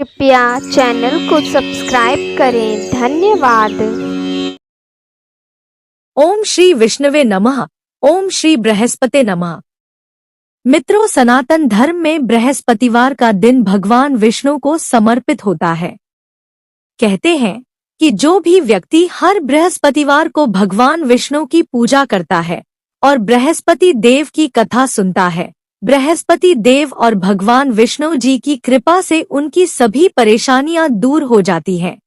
कृपया चैनल को सब्सक्राइब करें। धन्यवाद। ओम श्री विष्णुवे नमः। ओम श्री बृहस्पते नमः। मित्रों, सनातन धर्म में बृहस्पतिवार का दिन भगवान विष्णु को समर्पित होता है। कहते हैं कि जो भी व्यक्ति हर बृहस्पतिवार को भगवान विष्णु की पूजा करता है और बृहस्पति देव की कथा सुनता है, बृहस्पति देव और भगवान विष्णु जी की कृपा से उनकी सभी परेशानियां दूर हो जाती हैं।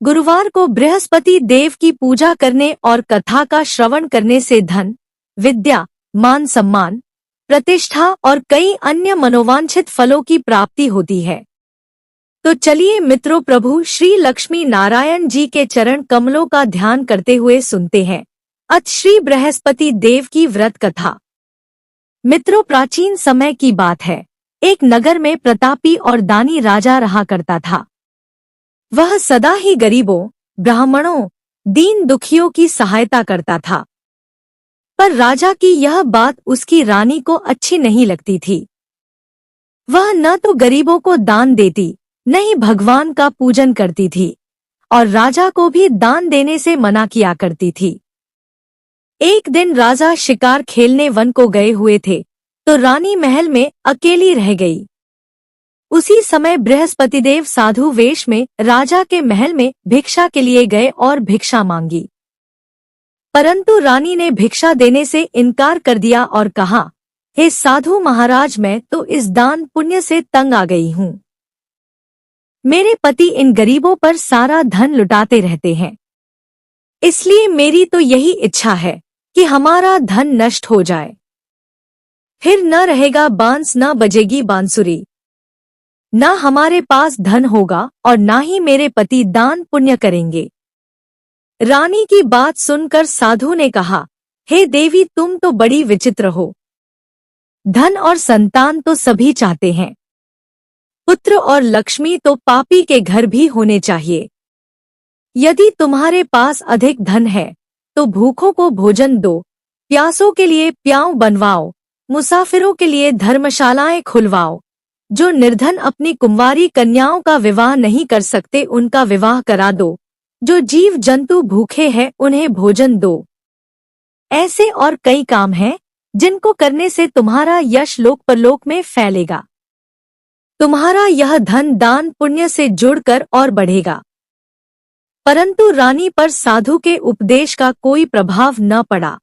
गुरुवार को बृहस्पति देव की पूजा करने और कथा का श्रवण करने से धन, विद्या, मान सम्मान, प्रतिष्ठा और कई अन्य मनोवांछित फलों की प्राप्ति होती है। तो चलिए मित्रों, प्रभु श्री लक्ष्मी नारायण जी के चरण कमलों का ध्यान करते हुए सुनते हैं अथ श्री बृहस्पति देव की व्रत कथा। मित्रों, प्राचीन समय की बात है। एक नगर में प्रतापी और दानी राजा रहा करता था। वह सदा ही गरीबों, ब्राह्मणों, दीन दुखियों की सहायता करता था। पर राजा की यह बात उसकी रानी को अच्छी नहीं लगती थी। वह न तो गरीबों को दान देती, न ही भगवान का पूजन करती थी और राजा को भी दान देने से मना किया करती थी। एक दिन राजा शिकार खेलने वन को गए हुए थे तो रानी महल में अकेली रह गई। उसी समय बृहस्पतिदेव साधु वेश में राजा के महल में भिक्षा के लिए गए और भिक्षा मांगी। परंतु रानी ने भिक्षा देने से इनकार कर दिया और कहा, हे साधु महाराज, मैं तो इस दान पुण्य से तंग आ गई हूँ। मेरे पति इन गरीबों पर सारा धन लुटाते रहते हैं, इसलिए मेरी तो यही इच्छा है कि हमारा धन नष्ट हो जाए। फिर न रहेगा बांस, न बजेगी बांसुरी, न हमारे पास धन होगा और न ही मेरे पति दान पुण्य करेंगे। रानी की बात सुनकर साधु ने कहा, हे देवी, तुम तो बड़ी विचित्र हो। धन और संतान तो सभी चाहते हैं, पुत्र और लक्ष्मी तो पापी के घर भी होने चाहिए। यदि तुम्हारे पास अधिक धन है तो भूखों को भोजन दो, प्यासों के लिए प्याऊ बनवाओ, मुसाफिरों के लिए धर्मशालाएं खुलवाओ। जो निर्धन अपनी कुंवारी कन्याओं का विवाह नहीं कर सकते उनका विवाह करा दो। जो जीव जंतु भूखे हैं उन्हें भोजन दो। ऐसे और कई काम हैं जिनको करने से तुम्हारा यश लोक परलोक में फैलेगा। तुम्हारा यह धन दान पुण्य से जुड़कर और बढ़ेगा। परंतु रानी पर साधु के उपदेश का कोई प्रभाव न पड़ा।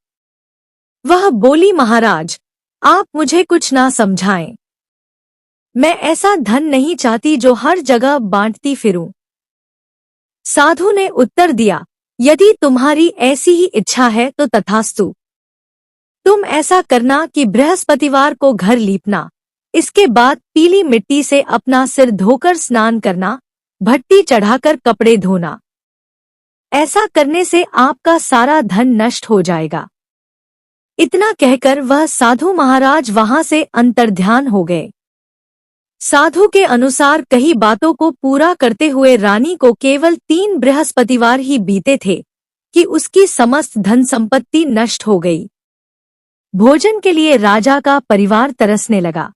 वह बोली, महाराज, आप मुझे कुछ ना समझाएं। मैं ऐसा धन नहीं चाहती जो हर जगह बांटती फिरूं। साधु ने उत्तर दिया, यदि तुम्हारी ऐसी ही इच्छा है तो तथास्तु। तुम ऐसा करना कि बृहस्पतिवार को घर लीपना, इसके बाद पीली मिट्टी से अपना सिर धोकर स्नान करना, भट्टी चढ़ाकर कपड़े धोना। ऐसा करने से आपका सारा धन नष्ट हो जाएगा। इतना कहकर वह साधु महाराज वहां से अंतर्ध्यान हो गए। साधु के अनुसार कई बातों को पूरा करते हुए रानी को केवल 3 बृहस्पतिवार ही बीते थे कि उसकी समस्त धन संपत्ति नष्ट हो गई। भोजन के लिए राजा का परिवार तरसने लगा।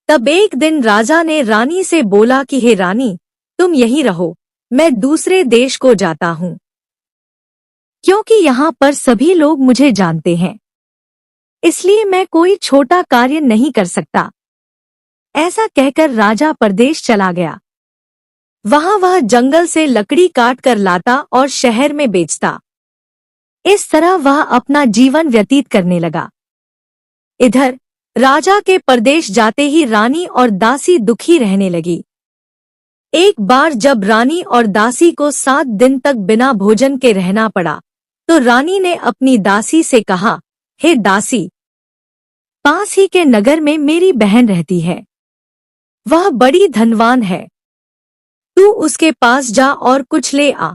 तब एक दिन राजा ने रानी से बोला कि हे रानी, तुम यहीं रहो, मैं दूसरे देश को जाता हूँ, क्योंकि यहाँ पर सभी लोग मुझे जानते हैं, इसलिए मैं कोई छोटा कार्य नहीं कर सकता। ऐसा कहकर राजा परदेश चला गया। वहाँ वह जंगल से लकड़ी काट कर लाता और शहर में बेचता। इस तरह वह अपना जीवन व्यतीत करने लगा। इधर राजा के परदेश जाते ही रानी और दासी दुखी रहने लगी। एक बार जब रानी और दासी को 7 दिन तक बिना भोजन के रहना पड़ा तो रानी ने अपनी दासी से कहा, हे दासी, पास ही के नगर में मेरी बहन रहती है। वह बड़ी धनवान है। तू उसके पास जा और कुछ ले आ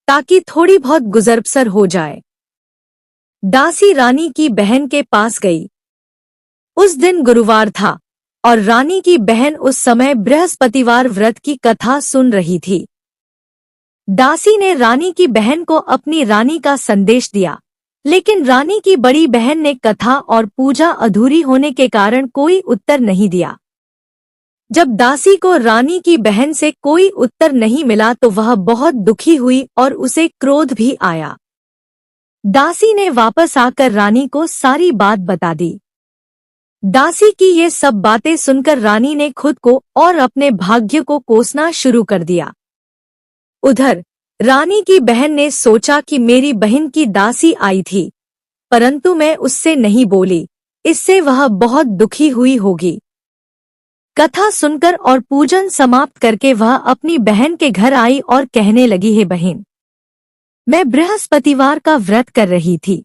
ताकि थोड़ी बहुत गुजर-बसर हो जाए। दासी रानी की बहन के पास गई। उस दिन गुरुवार था और रानी की बहन उस समय बृहस्पतिवार व्रत की कथा सुन रही थी। दासी ने रानी की बहन को अपनी रानी का संदेश दिया, लेकिन रानी की बड़ी बहन ने कथा और पूजा अधूरी होने के कारण कोई उत्तर नहीं दिया। जब दासी को रानी की बहन से कोई उत्तर नहीं मिला तो वह बहुत दुखी हुई और उसे क्रोध भी आया। दासी ने वापस आकर रानी को सारी बात बता दी। दासी की ये सब बातें सुनकर रानी ने खुद को और अपने भाग्य को कोसना शुरू कर दिया। उधर रानी की बहन ने सोचा कि मेरी बहन की दासी आई थी, परंतु मैं उससे नहीं बोली, इससे वह बहुत दुखी हुई होगी। कथा सुनकर और पूजन समाप्त करके वह अपनी बहन के घर आई और कहने लगी, हे बहन, मैं बृहस्पतिवार का व्रत कर रही थी।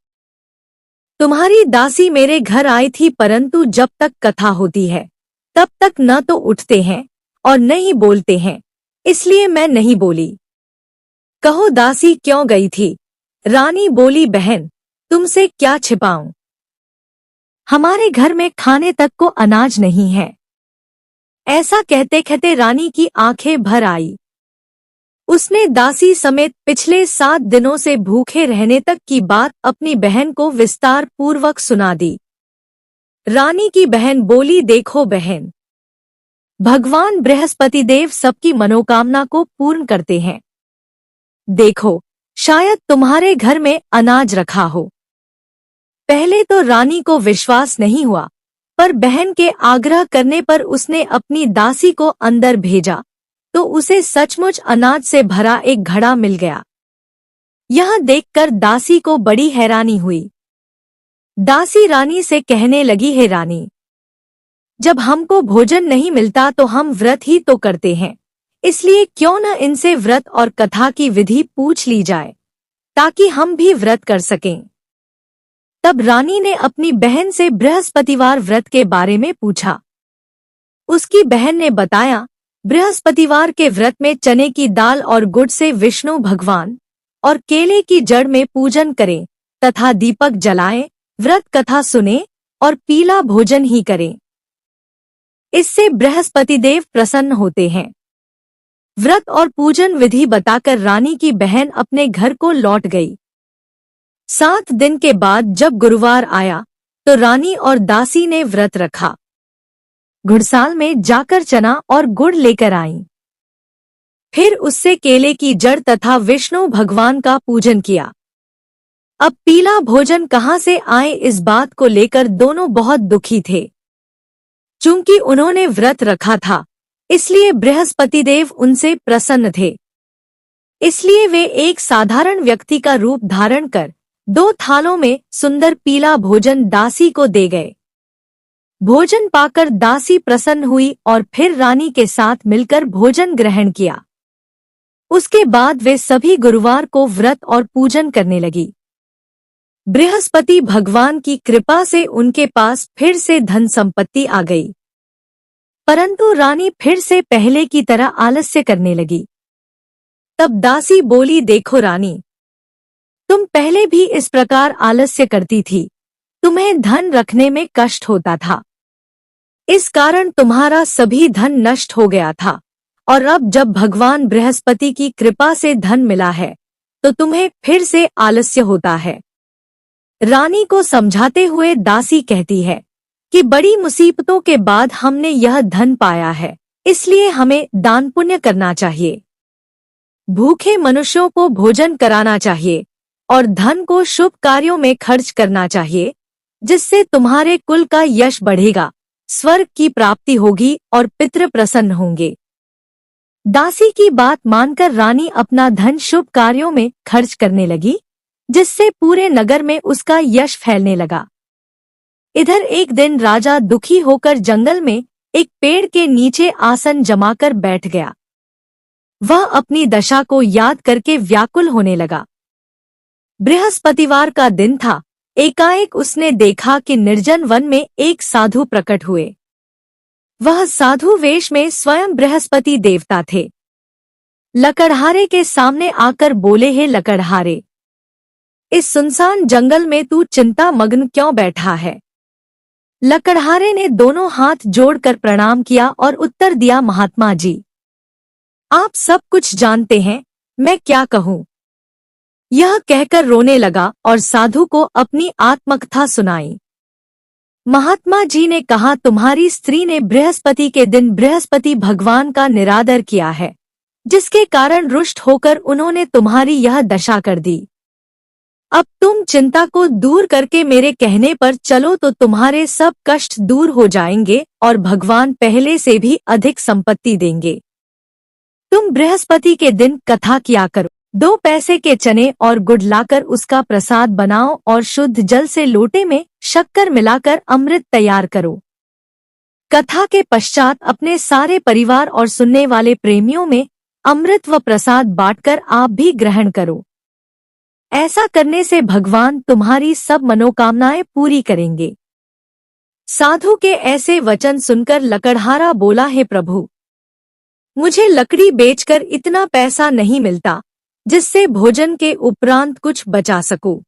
तुम्हारी दासी मेरे घर आई थी, परंतु जब तक कथा होती है तब तक न तो उठते हैं और न ही बोलते हैं, इसलिए मैं नहीं बोली। कहो दासी क्यों गई थी? रानी बोली, बहन तुमसे क्या छिपाऊं, हमारे घर में खाने तक को अनाज नहीं है। ऐसा कहते कहते रानी की आंखें भर आई। उसने दासी समेत पिछले 7 दिनों से भूखे रहने तक की बात अपनी बहन को विस्तार पूर्वक सुना दी। रानी की बहन बोली, देखो बहन, भगवान बृहस्पति देव सबकी मनोकामना को पूर्ण करते हैं। देखो, शायद तुम्हारे घर में अनाज रखा हो। पहले तो रानी को विश्वास नहीं हुआ, पर बहन के आग्रह करने पर उसने अपनी दासी को अंदर भेजा तो उसे सचमुच अनाज से भरा एक घड़ा मिल गया। यह देखकर दासी को बड़ी हैरानी हुई। दासी रानी से कहने लगी, हे रानी, जब हमको भोजन नहीं मिलता तो हम व्रत ही तो करते हैं, इसलिए क्यों न इनसे व्रत और कथा की विधि पूछ ली जाए ताकि हम भी व्रत कर सकें। तब रानी ने अपनी बहन से बृहस्पतिवार व्रत के बारे में पूछा। उसकी बहन ने बताया, बृहस्पतिवार के व्रत में चने की दाल और गुड़ से विष्णु भगवान और केले की जड़ में पूजन करें तथा दीपक जलाएं, व्रत कथा सुने और पीला भोजन ही करें। इससे बृहस्पति देव प्रसन्न होते हैं। व्रत और पूजन विधि बताकर रानी की बहन अपने घर को लौट गई। 7 दिन के बाद जब गुरुवार आया तो रानी और दासी ने व्रत रखा। घुड़साल में जाकर चना और गुड़ लेकर आईं। फिर उससे केले की जड़ तथा विष्णु भगवान का पूजन किया। अब पीला भोजन कहाँ से आए, इस बात को लेकर दोनों बहुत दुखी थे। चूंकि उन्होंने व्रत रखा था, इसलिए बृहस्पति देव उनसे प्रसन्न थे। इसलिए वे एक साधारण व्यक्ति का रूप धारण कर 2 थालों में सुंदर पीला भोजन दासी को दे गए। भोजन पाकर दासी प्रसन्न हुई और फिर रानी के साथ मिलकर भोजन ग्रहण किया। उसके बाद वे सभी गुरुवार को व्रत और पूजन करने लगी। बृहस्पति भगवान की कृपा से उनके पास फिर से धन संपत्ति आ गई, परंतु रानी फिर से पहले की तरह आलस्य करने लगी। तब दासी बोली, देखो रानी, तुम पहले भी इस प्रकार आलस्य करती थी, तुम्हें धन रखने में कष्ट होता था, इस कारण तुम्हारा सभी धन नष्ट हो गया था, और अब जब भगवान बृहस्पति की कृपा से धन मिला है तो तुम्हें फिर से आलस्य होता है। रानी को समझाते हुए दासी कहती है कि बड़ी मुसीबतों के बाद हमने यह धन पाया है, इसलिए हमें दान पुण्य करना चाहिए, भूखे मनुष्यों को भोजन कराना चाहिए और धन को शुभ कार्यों में खर्च करना चाहिए, जिससे तुम्हारे कुल का यश बढ़ेगा, स्वर्ग की प्राप्ति होगी और पितृ प्रसन्न होंगे। दासी की बात मानकर रानी अपना धन शुभ कार्यों में खर्च करने लगी, जिससे पूरे नगर में उसका यश फैलने लगा। इधर एक दिन राजा दुखी होकर जंगल में एक पेड़ के नीचे आसन जमाकर बैठ गया। वह अपनी दशा को याद करके व्याकुल होने लगा। बृहस्पतिवार का दिन था। एकाएक उसने देखा कि निर्जन वन में एक साधु प्रकट हुए। वह साधु वेश में स्वयं बृहस्पति देवता थे। लकड़हारे के सामने आकर बोले, हे लकड़हारे, इस सुनसान जंगल में तू चिंता मग्न क्यों बैठा है? लकड़हारे ने दोनों हाथ जोड़कर प्रणाम किया और उत्तर दिया, महात्मा जी, आप सब कुछ जानते हैं, मैं क्या कहूँ। यह कहकर रोने लगा और साधु को अपनी आत्मकथा सुनाई। महात्मा जी ने कहा, तुम्हारी स्त्री ने बृहस्पति के दिन बृहस्पति भगवान का निरादर किया है, जिसके कारण रुष्ट होकर उन्होंने तुम्हारी यह दशा कर दी। अब तुम चिंता को दूर करके मेरे कहने पर चलो तो तुम्हारे सब कष्ट दूर हो जाएंगे और भगवान पहले से भी अधिक संपत्ति देंगे। तुम बृहस्पति के दिन कथा किया करो। 2 पैसे के चने और गुड़ लाकर उसका प्रसाद बनाओ और शुद्ध जल से लोटे में शक्कर मिलाकर अमृत तैयार करो। कथा के पश्चात अपने सारे परिवार और सुनने वाले प्रेमियों में अमृत व प्रसाद बांटकर आप भी ग्रहण करो। ऐसा करने से भगवान तुम्हारी सब मनोकामनाएं पूरी करेंगे। साधु के ऐसे वचन सुनकर लकड़हारा बोला, हे प्रभु, मुझे लकड़ी बेचकर इतना पैसा नहीं मिलता जिससे भोजन के उपरांत कुछ बचा सकूं।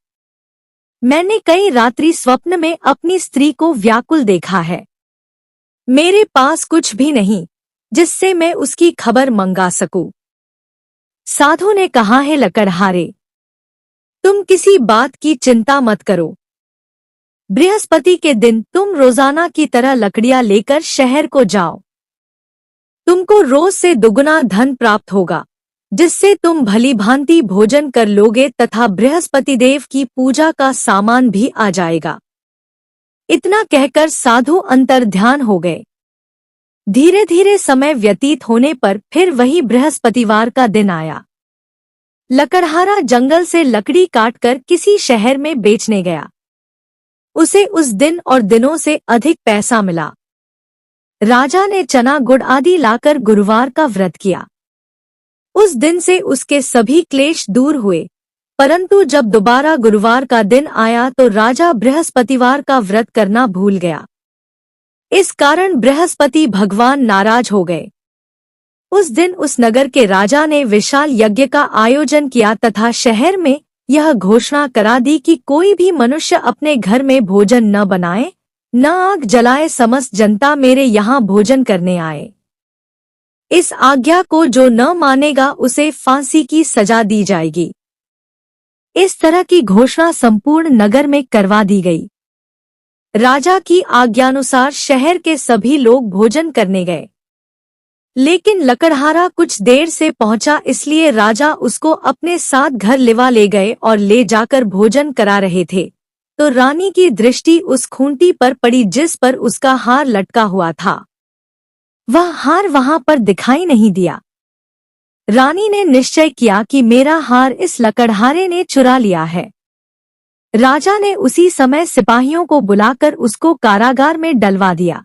मैंने कई रात्रि स्वप्न में अपनी स्त्री को व्याकुल देखा है। मेरे पास कुछ भी नहीं जिससे मैं उसकी खबर मंगा सकूं। साधु ने कहा, है लकड़हारे, तुम किसी बात की चिंता मत करो। बृहस्पति के दिन तुम रोजाना की तरह लकड़ियां लेकर शहर को जाओ। तुमको रोज से दुगुना धन प्राप्त होगा, जिससे तुम भली भांति भोजन कर लोगे तथा बृहस्पति देव की पूजा का सामान भी आ जाएगा। इतना कहकर साधु अंतर्ध्यान हो गए। धीरे धीरे समय व्यतीत होने पर फिर वही बृहस्पतिवार का दिन आया। लकड़हारा जंगल से लकड़ी काटकर किसी शहर में बेचने गया। उसे उस दिन और दिनों से अधिक पैसा मिला। राजा ने चना गुड़ आदि लाकर गुरुवार का व्रत किया। उस दिन से उसके सभी क्लेश दूर हुए, परंतु जब दोबारा गुरुवार का दिन आया तो राजा बृहस्पतिवार का व्रत करना भूल गया। इस कारण बृहस्पति भगवान नाराज हो गए। उस दिन उस नगर के राजा ने विशाल यज्ञ का आयोजन किया तथा शहर में यह घोषणा करा दी कि कोई भी मनुष्य अपने घर में भोजन न बनाए, न आग जलाए, समस्त जनता मेरे यहाँ भोजन करने आए। इस आज्ञा को जो न मानेगा उसे फांसी की सजा दी जाएगी। इस तरह की घोषणा संपूर्ण नगर में करवा दी गई। राजा की आज्ञानुसार शहर के सभी लोग भोजन करने गए, लेकिन लकड़हारा कुछ देर से पहुंचा, इसलिए राजा उसको अपने साथ घर लिवा ले गए और ले जाकर भोजन करा रहे थे तो रानी की दृष्टि उस खूंटी पर पड़ी जिस पर उसका हार लटका हुआ था। वह हार वहां पर दिखाई नहीं दिया। रानी ने निश्चय किया कि मेरा हार इस लकड़हारे ने चुरा लिया है। राजा ने उसी समय सिपाहियों को बुलाकर उसको कारागार में डलवा दिया।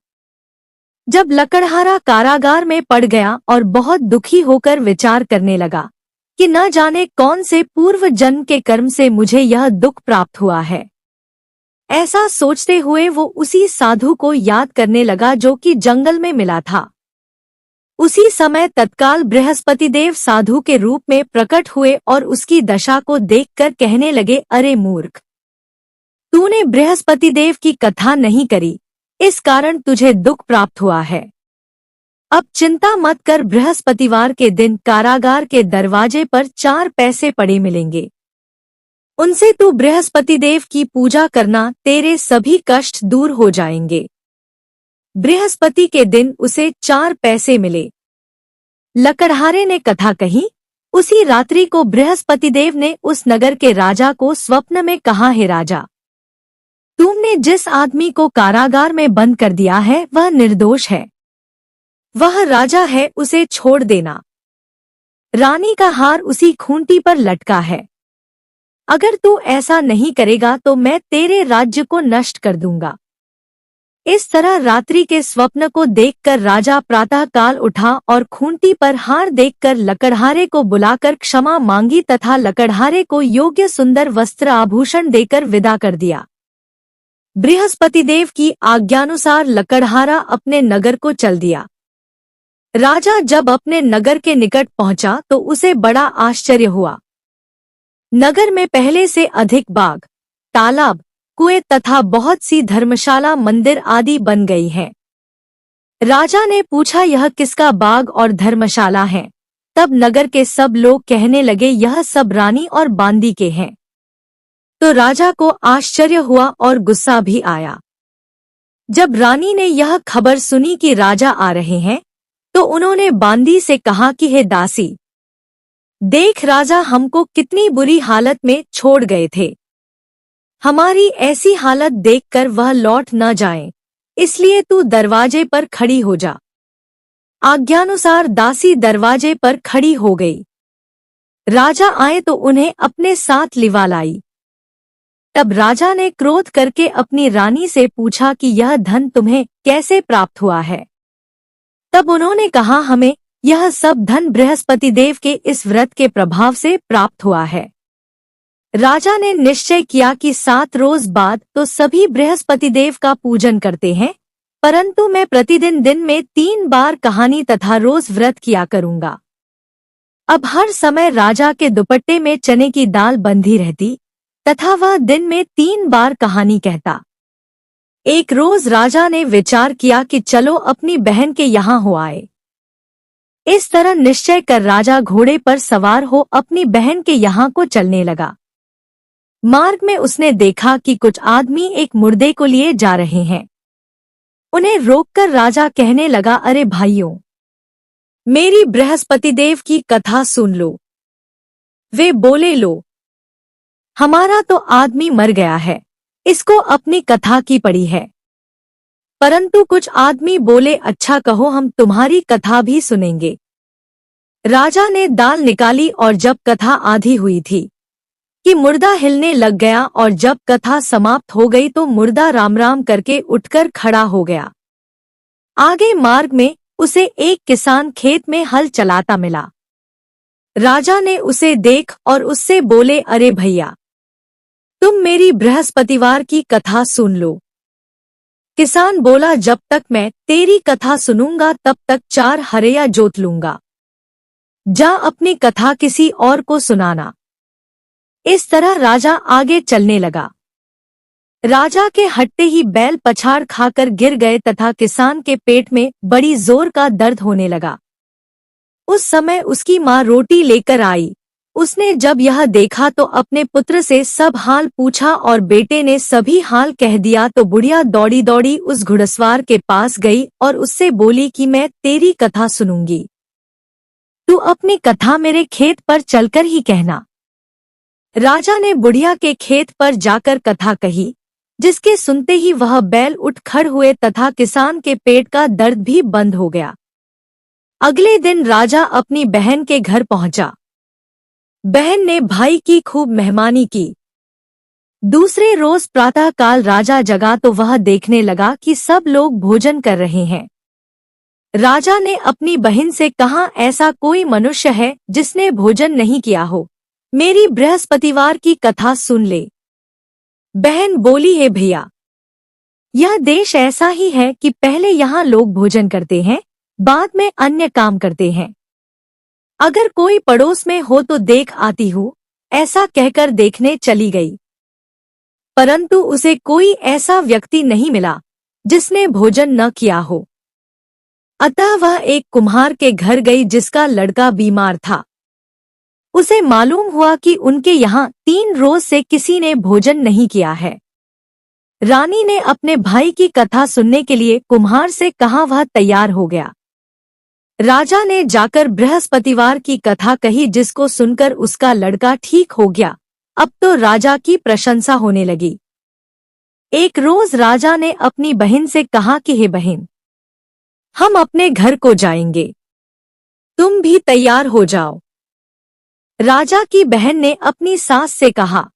जब लकड़हारा कारागार में पड़ गया और बहुत दुखी होकर विचार करने लगा कि न जाने कौन से पूर्व जन्म के कर्म से मुझे यह दुख प्राप्त हुआ है, ऐसा सोचते हुए वो उसी साधु को याद करने लगा जो कि जंगल में मिला था। उसी समय तत्काल बृहस्पति देव साधु के रूप में प्रकट हुए और उसकी दशा को देखकर कहने लगे, अरे मूर्ख, तूने बृहस्पति देव की कथा नहीं करी, इस कारण तुझे दुख प्राप्त हुआ है। अब चिंता मत कर, बृहस्पतिवार के दिन कारागार के दरवाजे पर 4 पैसे पड़े मिलेंगे। उनसे तू बृहस्पति देव की पूजा करना, तेरे सभी कष्ट दूर हो जाएंगे। बृहस्पति के दिन उसे 4 पैसे मिले। लकड़हारे ने कथा कही। उसी रात्रि को बृहस्पति देव ने उस नगर के राजा को स्वप्न में कहा, हे राजा, तुमने जिस आदमी को कारागार में बंद कर दिया है वह निर्दोष है। वह राजा है, उसे छोड़ देना। रानी का हार उसी खूंटी पर लटका है। अगर तू ऐसा नहीं करेगा तो मैं तेरे राज्य को नष्ट कर दूंगा। इस तरह रात्रि के स्वप्न को देखकर राजा प्रातः काल उठा और खूंटी पर हार देखकर लकड़हारे को बुलाकर क्षमा मांगी तथा लकड़हारे को योग्य सुंदर वस्त्र आभूषण देकर विदा कर दिया। बृहस्पति देव की आज्ञानुसार लकड़हारा अपने नगर को चल दिया। राजा जब अपने नगर के निकट पहुंचा तो उसे बड़ा आश्चर्य हुआ। नगर में पहले से अधिक बाग, तालाब, कुएं तथा बहुत सी धर्मशाला, मंदिर आदि बन गई हैं। राजा ने पूछा, यह किसका बाग और धर्मशाला है? तब नगर के सब लोग कहने लगे, यह सब रानी और बांदी के हैं। तो राजा को आश्चर्य हुआ और गुस्सा भी आया। जब रानी ने यह खबर सुनी कि राजा आ रहे हैं, तो उन्होंने बांदी से कहा कि हे दासी, देख राजा हमको कितनी बुरी हालत में छोड़ गए थे। हमारी ऐसी हालत देखकर वह लौट न जाएं, इसलिए तू दरवाजे पर खड़ी हो जा। आज्ञानुसार दासी दरवाजे पर खड़ी हो गई। राजा आए तो उन्हें अपने साथ लिवा लाई। तब राजा ने क्रोध करके अपनी रानी से पूछा कि यह धन तुम्हें कैसे प्राप्त हुआ है। तब उन्होंने कहा, हमें यह सब धन बृहस्पति देव के इस व्रत के प्रभाव से प्राप्त हुआ है। राजा ने निश्चय किया कि 7 रोज बाद तो सभी बृहस्पति देव का पूजन करते हैं, परंतु मैं प्रतिदिन दिन में 3 बार कहानी तथा रोज व्रत किया करूंगा। अब हर समय राजा के दुपट्टे में चने की दाल बंधी रहती तथा वह दिन में 3 बार कहानी कहता। एक रोज राजा ने विचार किया कि चलो अपनी बहन के यहाँ हो आए। इस तरह निश्चय कर राजा घोड़े पर सवार हो अपनी बहन के यहाँ को चलने लगा। मार्ग में उसने देखा कि कुछ आदमी एक मुर्दे को लिए जा रहे हैं। उन्हें रोककर राजा कहने लगा, अरे भाइयों, मेरी बृहस्पति देव की कथा सुन लो। वे बोले, लो, हमारा तो आदमी मर गया है, इसको अपनी कथा की पड़ी है। परंतु कुछ आदमी बोले, अच्छा कहो, हम तुम्हारी कथा भी सुनेंगे। राजा ने दाल निकाली और जब कथा आधी हुई थी कि मुर्दा हिलने लग गया, और जब कथा समाप्त हो गई तो मुर्दा राम राम करके उठकर खड़ा हो गया। आगे मार्ग में उसे एक किसान खेत में हल चलाता मिला। राजा ने उसे देख और उससे बोले, अरे भैया, तुम मेरी बृहस्पतिवार की कथा सुन लो। किसान बोला, जब तक मैं तेरी कथा सुनूंगा तब तक 4 हरया जोत लूंगा। जा अपनी कथा किसी और को सुनाना। इस तरह राजा आगे चलने लगा। राजा के हटते ही बैल पछाड़ खाकर गिर गए तथा किसान के पेट में बड़ी जोर का दर्द होने लगा। उस समय उसकी माँ रोटी लेकर आई। उसने जब यह देखा तो अपने पुत्र से सब हाल पूछा और बेटे ने सभी हाल कह दिया तो बुढ़िया दौड़ी दौड़ी उस घुड़सवार के पास गई और उससे बोली कि मैं तेरी कथा सुनूंगी, तू अपनी कथा मेरे खेत पर चलकर ही कहना। राजा ने बुढ़िया के खेत पर जाकर कथा कही, जिसके सुनते ही वह बैल उठ खड़ हुए तथा किसान के पेट का दर्द भी बंद हो गया। अगले दिन राजा अपनी बहन के घर पहुंचा। बहन ने भाई की खूब मेहमानी की। दूसरे रोज प्रातः काल राजा जगा तो वह देखने लगा कि सब लोग भोजन कर रहे हैं। राजा ने अपनी बहन से कहा, ऐसा कोई मनुष्य है जिसने भोजन नहीं किया हो, मेरी बृहस्पतिवार की कथा सुन ले। बहन बोली, है भैया, यह देश ऐसा ही है कि पहले यहाँ लोग भोजन करते हैं, बाद में अन्य काम करते हैं। अगर कोई पड़ोस में हो तो देख आती हूँ, ऐसा कहकर देखने चली गई, परंतु उसे कोई ऐसा व्यक्ति नहीं मिला जिसने भोजन न किया हो। अतः वह एक कुम्हार के घर गई जिसका लड़का बीमार था। उसे मालूम हुआ कि उनके यहाँ 3 रोज से किसी ने भोजन नहीं किया है। रानी ने अपने भाई की कथा सुनने के लिए कुम्हार से कहा, वह तैयार हो गया। राजा ने जाकर बृहस्पतिवार की कथा कही, जिसको सुनकर उसका लड़का ठीक हो गया। अब तो राजा की प्रशंसा होने लगी। एक रोज राजा ने अपनी बहन से कहा कि हे बहन, हम अपने घर को जाएंगे, तुम भी तैयार हो जाओ। राजा की बहन ने अपनी सास से कहा।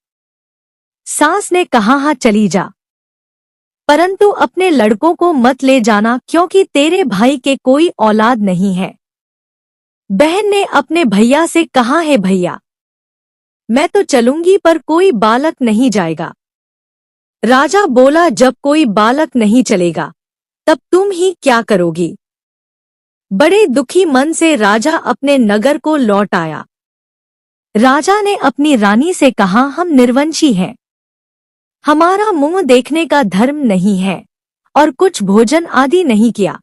सास ने कहा, हाँ चली जा, परंतु अपने लड़कों को मत ले जाना क्योंकि तेरे भाई के कोई औलाद नहीं है। बहन ने अपने भैया से कहा, है भैया, मैं तो चलूंगी पर कोई बालक नहीं जाएगा। राजा बोला, जब कोई बालक नहीं चलेगा तब तुम ही क्या करोगी। बड़े दुखी मन से राजा अपने नगर को लौट आया। राजा ने अपनी रानी से कहा, हम निर्वंशी हैं, हमारा मुंह देखने का धर्म नहीं है और कुछ भोजन आदि नहीं किया।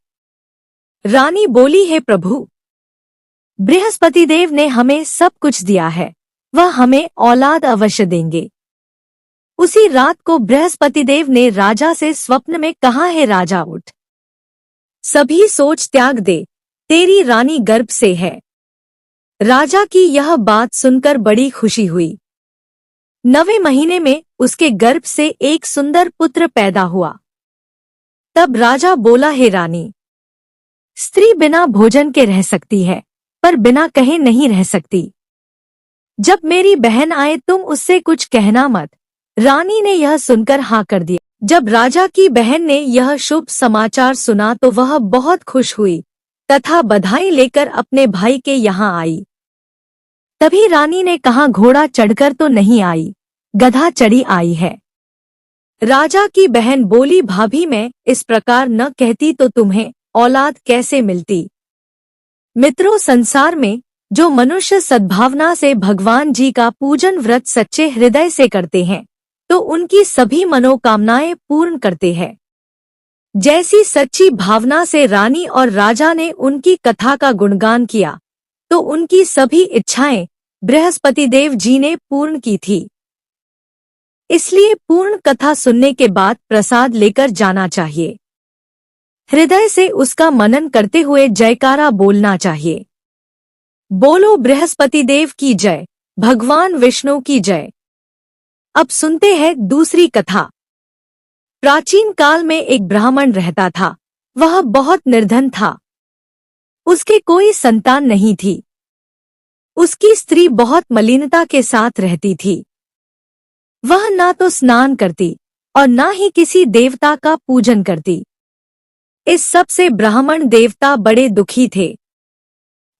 रानी बोली, हे प्रभु, बृहस्पति देव ने हमें सब कुछ दिया है, वह हमें औलाद अवश्य देंगे। उसी रात को बृहस्पति देव ने राजा से स्वप्न में कहा, है राजा उठ, सभी सोच त्याग दे, तेरी रानी गर्भ से है। राजा की यह बात सुनकर बड़ी खुशी हुई। 9वें महीने में उसके गर्भ से एक सुंदर पुत्र पैदा हुआ। तब राजा बोला, हे रानी, स्त्री बिना भोजन के रह सकती है, पर बिना कहे नहीं रह सकती। जब मेरी बहन आए तुम उससे कुछ कहना मत। रानी ने यह सुनकर हाँ कर दिया। जब राजा की बहन ने यह शुभ समाचार सुना तो वह बहुत खुश हुई तथा बधाई लेकर अपने भाई के यहाँ आई। तभी रानी ने कहा, घोड़ा चढ़कर तो नहीं आई, गधा चढ़ी आई है। राजा की बहन बोली, भाभी मैं इस प्रकार न कहती तो तुम्हें औलाद कैसे मिलती। मित्रों, संसार में जो मनुष्य सद्भावना से भगवान जी का पूजन व्रत सच्चे हृदय से करते हैं तो उनकी सभी मनोकामनाएं पूर्ण करते हैं। जैसी सच्ची भावना से रानी और राजा ने उनकी कथा का गुणगान किया तो उनकी सभी इच्छाएं बृहस्पति देव जी ने पूर्ण की थी। इसलिए पूर्ण कथा सुनने के बाद प्रसाद लेकर जाना चाहिए। हृदय से उसका मनन करते हुए जयकारा बोलना चाहिए। बोलो बृहस्पति देव की जय, भगवान विष्णु की जय। अब सुनते हैं दूसरी कथा। प्राचीन काल में एक ब्राह्मण रहता था। वह बहुत निर्धन था। उसके कोई संतान नहीं थी। उसकी स्त्री बहुत मलिनता के साथ रहती थी। वह ना तो स्नान करती और ना ही किसी देवता का पूजन करती। इस सब से ब्राह्मण देवता बड़े दुखी थे।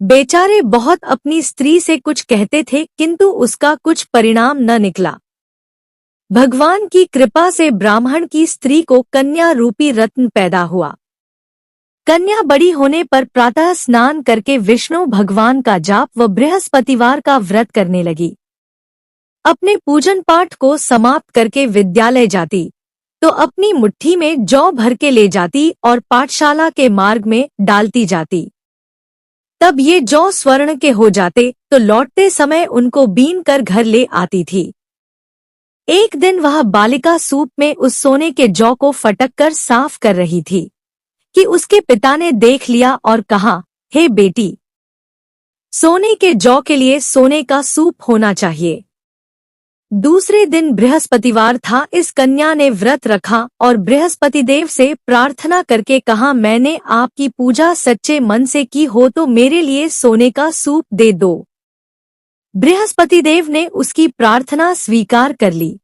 बेचारे बहुत अपनी स्त्री से कुछ कहते थे किंतु उसका कुछ परिणाम न निकला। भगवान की कृपा से ब्राह्मण की स्त्री को कन्या रूपी रत्न पैदा हुआ। कन्या बड़ी होने पर प्रातः स्नान करके विष्णु भगवान का जाप व बृहस्पतिवार का व्रत करने लगी। अपने पूजन पाठ को समाप्त करके विद्यालय जाती तो अपनी मुट्ठी में जौ भर के ले जाती और पाठशाला के मार्ग में डालती जाती। तब ये जौ स्वर्ण के हो जाते तो लौटते समय उनको बीन कर घर ले आती थी। एक दिन वह बालिका सूप में उस सोने के जौ को फटक कर साफ कर रही थी कि उसके पिता ने देख लिया और कहा, हे बेटी, सोने के जौ के लिए सोने का सूप होना चाहिए। दूसरे दिन बृहस्पतिवार था। इस कन्या ने व्रत रखा और बृहस्पति देव से प्रार्थना करके कहा, मैंने आपकी पूजा सच्चे मन से की हो तो मेरे लिए सोने का सूप दे दो। बृहस्पति देव ने उसकी प्रार्थना स्वीकार कर ली।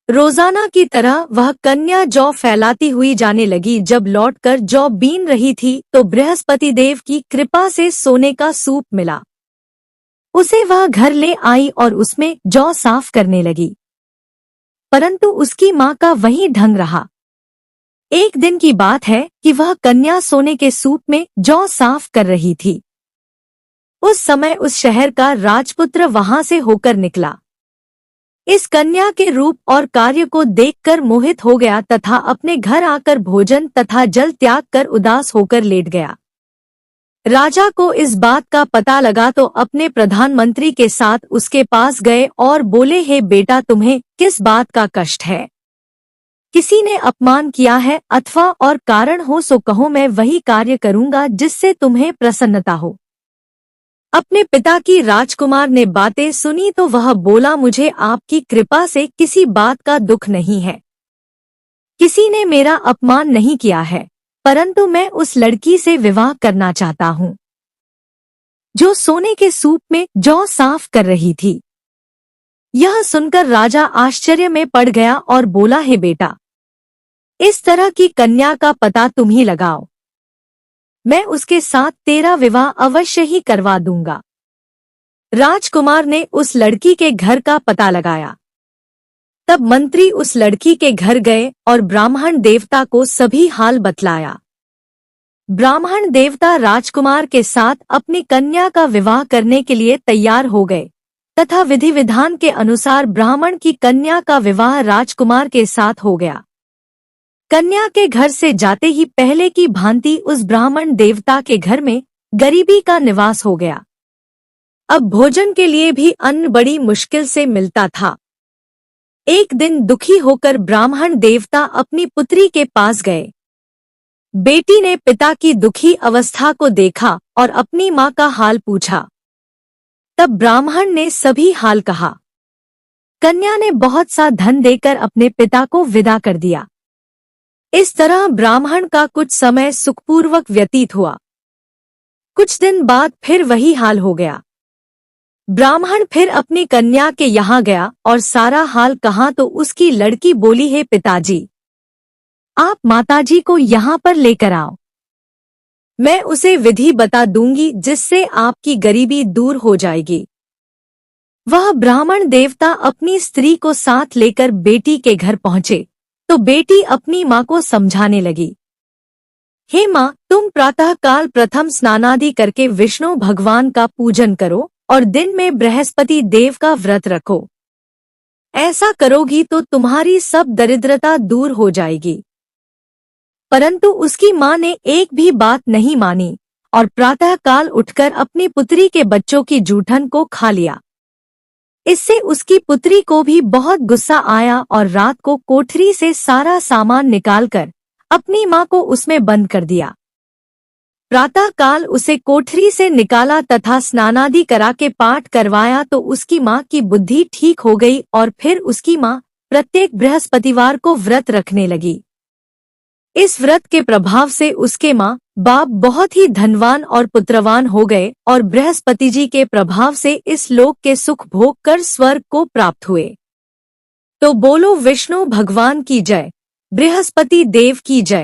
रोजाना की तरह वह कन्या जौ फैलाती हुई जाने लगी। जब लौटकर जौ बीन रही थी तो बृहस्पति देव की कृपा से सोने का सूप मिला। उसे वह घर ले आई और उसमें जौ साफ करने लगी, परंतु उसकी माँ का वही ढंग रहा। एक दिन की बात है कि वह कन्या सोने के सूप में जौ साफ कर रही थी। उस समय उस शहर का राजपुत्र वहां से होकर निकला। इस कन्या के रूप और कार्य को देखकर मोहित हो गया तथा अपने घर आकर भोजन तथा जल त्याग कर उदास होकर लेट गया। राजा को इस बात का पता लगा तो अपने प्रधानमंत्री के साथ उसके पास गए और बोले, हे बेटा, तुम्हें किस बात का कष्ट है? किसी ने अपमान किया है अथवा और कारण हो सो कहो, मैं वही कार्य करूंगा जिससे तुम्हें प्रसन्नता हो। अपने पिता की राजकुमार ने बातें सुनी तो वह बोला, मुझे आपकी कृपा से किसी बात का दुख नहीं है। किसी ने मेरा अपमान नहीं किया है, परंतु मैं उस लड़की से विवाह करना चाहता हूँ जो सोने के सूप में जौ साफ कर रही थी। यह सुनकर राजा आश्चर्य में पड़ गया और बोला, हे बेटा, इस तरह की कन्या का पता तुम ही लगाओ, मैं उसके साथ तेरा विवाह अवश्य ही करवा दूंगा। राजकुमार ने उस लड़की के घर का पता लगाया। तब मंत्री उस लड़की के घर गए और ब्राह्मण देवता को सभी हाल बतलाया। ब्राह्मण देवता राजकुमार के साथ अपनी कन्या का विवाह करने के लिए तैयार हो गए तथा विधि विधान के अनुसार ब्राह्मण की कन्या का विवाह राजकुमार के साथ हो गया। कन्या के घर से जाते ही पहले की भांति उस ब्राह्मण देवता के घर में गरीबी का निवास हो गया। अब भोजन के लिए भी अन्न बड़ी मुश्किल से मिलता था। एक दिन दुखी होकर ब्राह्मण देवता अपनी पुत्री के पास गए। बेटी ने पिता की दुखी अवस्था को देखा और अपनी माँ का हाल पूछा। तब ब्राह्मण ने सभी हाल कहा। कन्या ने बहुत सा धन देकर अपने पिता को विदा कर दिया। इस तरह ब्राह्मण का कुछ समय सुखपूर्वक व्यतीत हुआ। कुछ दिन बाद फिर वही हाल हो गया। ब्राह्मण फिर अपनी कन्या के यहाँ गया और सारा हाल कहा तो उसकी लड़की बोली, हे पिताजी, आप माताजी को यहाँ पर लेकर आओ। मैं उसे विधि बता दूंगी जिससे आपकी गरीबी दूर हो जाएगी। वह ब्राह्मण देवता अपनी स्त्री को साथ लेकर बेटी के घर पहुंचे तो बेटी अपनी माँ को समझाने लगी, हे माँ, तुम प्रातः काल प्रथम स्नानादि करके विष्णु भगवान का पूजन करो और दिन में बृहस्पति देव का व्रत रखो। ऐसा करोगी तो तुम्हारी सब दरिद्रता दूर हो जाएगी। परंतु उसकी माँ ने एक भी बात नहीं मानी और प्रातः काल उठकर अपनी पुत्री के बच्चों की जूठन को खा लिया। इससे उसकी पुत्री को भी बहुत गुस्सा आया और रात को कोठरी से सारा सामान निकालकर अपनी माँ को उसमें बंद कर दिया। प्रातः काल उसे कोठरी से निकाला तथा स्नानादि करा के पाठ करवाया तो उसकी माँ की बुद्धि ठीक हो गई और फिर उसकी माँ प्रत्येक बृहस्पतिवार को व्रत रखने लगी। इस व्रत के प्रभाव से उसके माँ बाप बहुत ही धनवान और पुत्रवान हो गए और बृहस्पति जी के प्रभाव से इस लोक के सुख भोग कर स्वर्ग को प्राप्त हुए। तो बोलो विष्णु भगवान की जय, बृहस्पति देव की जय।